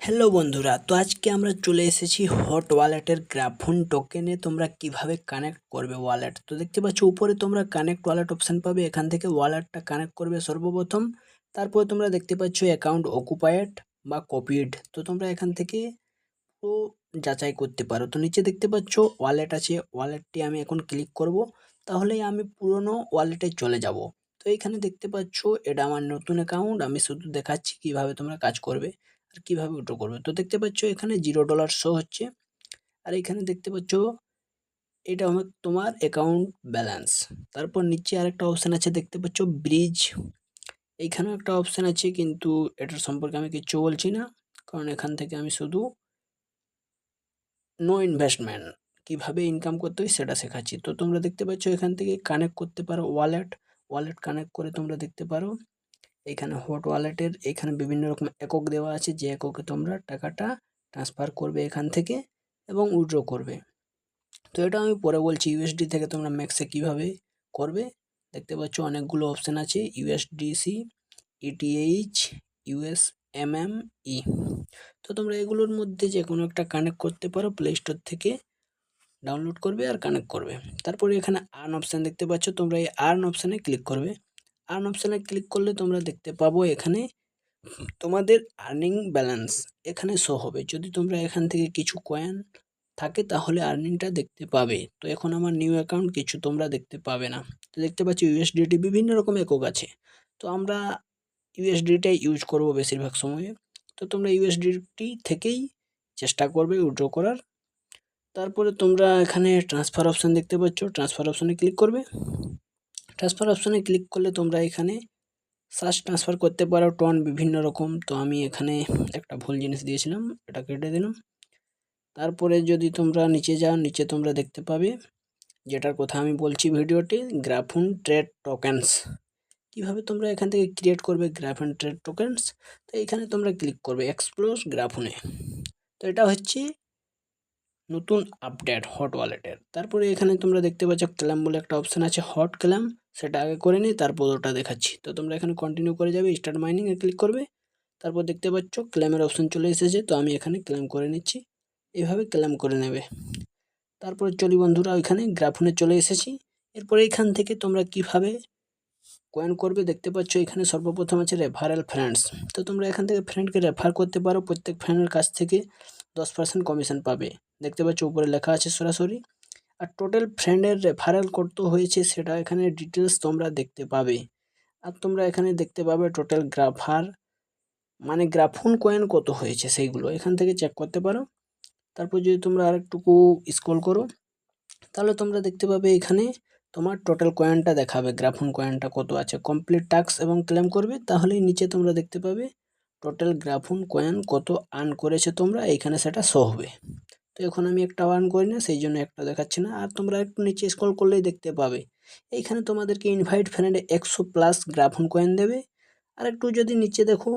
Hello বন্ধুরা, তো আজকে আমরা চলে এসেছি হট ওয়ালেটের গ্রাফুন টোকেনে তোমরা কিভাবে কানেক্ট করবে ওয়ালেট। তো দেখতে পাচ্ছ উপরে তোমরা কানেক্ট ওয়ালেট অপশন পাবে, এখান থেকে ওয়ালেটটা কানেক্ট করবে সর্বপ্রথম। তারপরে তোমরা দেখতে পাচ্ছ অ্যাকাউন্ট অকুপায়েড বা কপিড, তো তোমরা এখান থেকে তো যাচাই করতে পারো। তো নিচে দেখতে পাচ্ছ ওয়ালেট আছে, ওয়ালেটটি আমি এখন ক্লিক করব, তাহলেই আমি পুরনো ওয়ালেটে চলে যাব। তো এইখানে দেখতে পাচ্ছ এটা আমার নতুন অ্যাকাউন্ট, আমি শুধু দেখাচ্ছি কিভাবে তোমরা কাজ করবে আর কিভাবে উইথড্র করবে। তো দেখতে পাচ্ছ এখানে $0 শো হচ্ছে, আর এখানে দেখতে পাচ্ছ এটা আমার তোমার অ্যাকাউন্ট ব্যালেন্স। তারপর নিচে আরেকটা অপশান আছে দেখতে পাচ্ছ ব্রিজ, এইখানেও একটা অপশান আছে, কিন্তু এটার সম্পর্কে আমি কিচ্ছু বলছি না, কারণ এখান থেকে আমি শুধু নো ইনভেস্টমেন্ট কিভাবে ইনকাম করতে হয় সেটা শেখাচ্ছি। তো তোমরা দেখতে পাচ্ছ এখান থেকে কানেক্ট করতে পারো ওয়ালেট, ওয়ালেট কানেক্ট করে তোমরা দেখতে পারো এখানে হট ওয়ালেটের এখানে বিভিন্ন রকম একক দেওয়া আছে, যে এককে তোমরা টাকাটা ট্রান্সফার করবে এখান থেকে এবং উইথড্র করবে। তো এটা আমি পরে বলছি ইউএসডি থেকে তোমরা ম্যাক্সে কিভাবে করবে। দেখতে পাচ্ছ অনেকগুলো অপশান আছে, ইউএসডিসি, ইটিএইচ, ইউএসএমএমই। তো তোমরা এগুলোর মধ্যে যে কোনো একটা কানেক্ট করতে পারো, প্লে স্টোর থেকে ডাউনলোড করবে আর কানেক্ট করবে। তারপরে এখানে আর্ন অপশান দেখতে পাচ্ছ, তোমরা এই আর্ন অপশানে ক্লিক করবে। আর্ন অপশানে ক্লিক করলে তোমরা দেখতে পাবো এখানে তোমাদের আর্নিং ব্যালেন্স এখানে শো হবে। যদি তোমরা এখান থেকে কিছু কয়েন থাকে তাহলে আর্নিংটা দেখতে পাবে। তো এখন আমার নিউ অ্যাকাউন্ট কিছু তোমরা দেখতে পাবে না। তো দেখতে পাচ্ছি ইউএসডিটি বিভিন্ন রকম একক আছে, তো আমরা ইউএসডিটাই ইউজ করব বেশিরভাগ সময়ে। তো তোমরা ইউএসডিটি থেকেই চেষ্টা করবে উইথড্র করার। তারপরে তোমরা এখানে ট্রান্সফার অপশান দেখতে পাচ্ছ, ট্রান্সফার অপশানে ক্লিক করবে। ট্রান্সফার অপশানে ক্লিক করলে তোমরা এখানে সার্চ ট্রান্সফার করতে পারো টোন বিভিন্ন রকম। তো আমি এখানে একটা ভুল জিনিস দিয়েছিলাম, এটা কেটে দিলাম। তারপরে যদি তোমরা নিচে যাও, নিচে তোমরা দেখতে পাবে যেটার কথা আমি বলছি ভিডিওতে, গ্রাফুন ট্রেড টোকেন্স। কিভাবে তোমরা এখান থেকে ক্রিয়েট করবে গ্রাফুন ট্রেড টোকেন্স। তো এখানে তোমরা ক্লিক করবে এক্সপ্লোর গ্রাফুনে। তো এটা হচ্ছে নতুন আপডেট হট ওয়ালেটের। তারপরে এখানে তোমরা দেখতে পাচ্ছ ক্লেম বলে একটা অপশান আছে, হট ক্লেম, সেটা আগে করে নিই তারপর ওটা দেখাচ্ছি। তো তোমরা এখানে কন্টিনিউ করে যাবে, স্টার্ট মাইনিং এ ক্লিক করবে। তারপর দেখতে পাচ্ছ ক্লেমের অপশান চলে এসেছে, তো আমি এখানে ক্লেম করে নিচ্ছি। এইভাবে ক্লেম করে নেবে। তারপরে চলি বন্ধুরা, ওইখানে গ্রাফুনে চলে এসেছি। এরপরে এখান থেকে তোমরা কিভাবে কয়েন করবে দেখতে পাচ্ছ, এখানে সর্বপ্রথম আছে রেফারেল ফ্রেন্ডস। তো তোমরা এখান থেকে ফ্রেন্ডকে রেফার করতে পারো, প্রত্যেক ফ্রেন্ডের কাছ থেকে 10% কমিশন পাবে। দেখতে পাচ্ছ উপরে লেখা আছে সরাসরি। আর টোটাল ফ্রেন্ডের রেফারেল কত হয়েছে সেটা এখানে ডিটেলস তোমরা দেখতে পাবে। আর তোমরা এখানে দেখতে পাবে টোটাল গ্রাফার মানে গ্রাফুন কয়েন কত হয়েছে সেইগুলো এখান থেকে চেক করতে পারো। তারপর যদি তোমরা আরেকটুকু স্ক্রল করো, তাহলে তোমরা দেখতে পাবে এখানে তোমার টোটাল কয়েনটা দেখাবে, গ্রাফুন কয়েনটা কত আছে। কমপ্লিট টাস্ক এবং ক্লেম করবে, তাহলেই নিচে তোমরা দেখতে পাবে টোটাল গ্রাফুন কয়েন কত আর্ন করেছে তোমরা, এইখানে সেটা শো হবে। তো এখন আমি একটা আর্ন করি না, সেই জন্য একটা দেখাচ্ছে না। আর তোমরা একটু নিচে স্ক্রল করলেই দেখতে পাবে এইখানে তোমাদেরকে ইনভাইট ফ্রেন্ডে 100+ গ্রাফুন কয়েন দেবে। আর একটু যদি নিচে দেখো,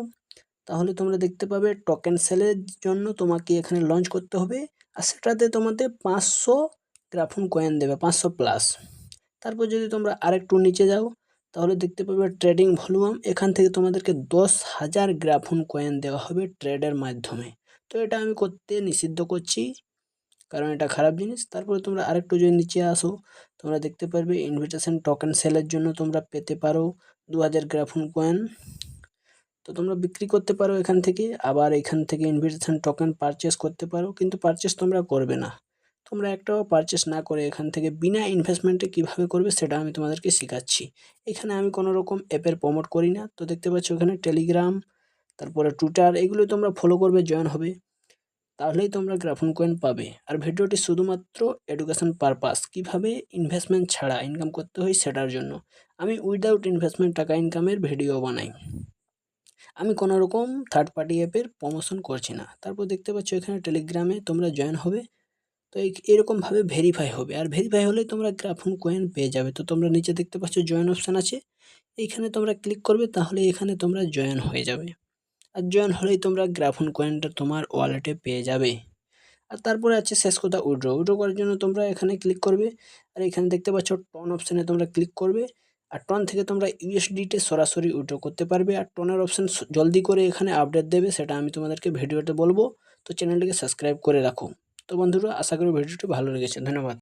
তাহলে তোমরা দেখতে পাবে টোকেন সেলের জন্য তোমাকে এখানে লঞ্চ করতে হবে, আর সেটাতে তোমাদের 500 গ্রাফুন কয়েন দেবে, 500+। তারপর যদি তোমরা আরেকটু নিচে যাও, তাহলে দেখতে পাবে ট্রেডিং ভলিউম, এখান থেকে তোমাদেরকে 10,000 গ্রাফুন কয়েন দেওয়া হবে ট্রেডের মাধ্যমে। তো এটা আমি করতে নিষিদ্ধ করছি, কারণ এটা খারাপ জিনিস। তারপরে তোমরা আরেকটু যদি নিচে আসো, তোমরা দেখতে পারবে ইনভিটেশন টোকেন সেলের জন্য তোমরা পেতে পারো 2000 গ্রাফুন কয়েন। তো তোমরা বিক্রি করতে পারো এখান থেকে, আবার এখান থেকে ইনভিটেশন টোকেন পারচেস করতে পারো, কিন্তু পারচেস তোমরা করবে না। তোমরা একটাও পারচেস না করে এখান থেকে বিনা ইনভেস্টমেন্টে কিভাবে করবে সেটা আমি তোমাদেরকে শেখাচ্ছি। এখানে আমি কোনো রকম অ্যাপের প্রমোট করি না। তো দেখতে পাচ্ছ এখানে টেলিগ্রাম, তারপরে টুইটার, এগুলো তোমরা ফলো করবে, জয়েন হবে, তাহলেই তোমরা গ্রাফুন কয়েন পাবে। আর ভিডিওটি শুধুমাত্র এডুকেশন পারপাস, কিভাবে ইনভেস্টমেন্ট ছাড়া ইনকাম করতে হয় সেটার জন্য। আমি উইদাউট ইনভেস্টমেন্ট টাকা ইনকামের ভিডিও বানাই, আমি কোনো রকম থার্ড পার্টি অ্যাপের প্রমোশন করছি না। তারপর দেখতে পাচ্ছ এখানে টেলিগ্রামে তোমরা জয়েন হবে। তো এরকমভাবে ভেরিফাই হবে, আর ভেরিফাই হলেই তোমরা গ্রাফুন কয়েন পেয়ে যাবে। তো তোমরা নিচে দেখতে পাচ্ছ জয়েন অপশান আছে, এইখানে তোমরা ক্লিক করবে, তাহলে এখানে তোমরা জয়েন হয়ে যাবে। আর জয়েন হলেই তোমরা গ্রাফুন কয়েনটা তোমার ওয়ালেটে পেয়ে যাবে। আর তারপরে আছে শেষ কথা উইথড্র, উইথড্র করার জন্য তোমরা এখানে ক্লিক করবে, আর এখানে দেখতে পাচ্ছ টন অপশানে তোমরা ক্লিক করবে। আর টন থেকে তোমরা ইউএসডিতে সরাসরি উইথড্র করতে পারবে। আর টনের অপশন জলদি করে এখানে আপডেট দেবে, সেটা আমি তোমাদেরকে ভিডিওতে বলবো। তো চ্যানেলটিকে সাবস্ক্রাইব করে রাখো। তো বন্ধুরা, আশা করি ভিডিওটি ভালো লেগেছে। ধন্যবাদ।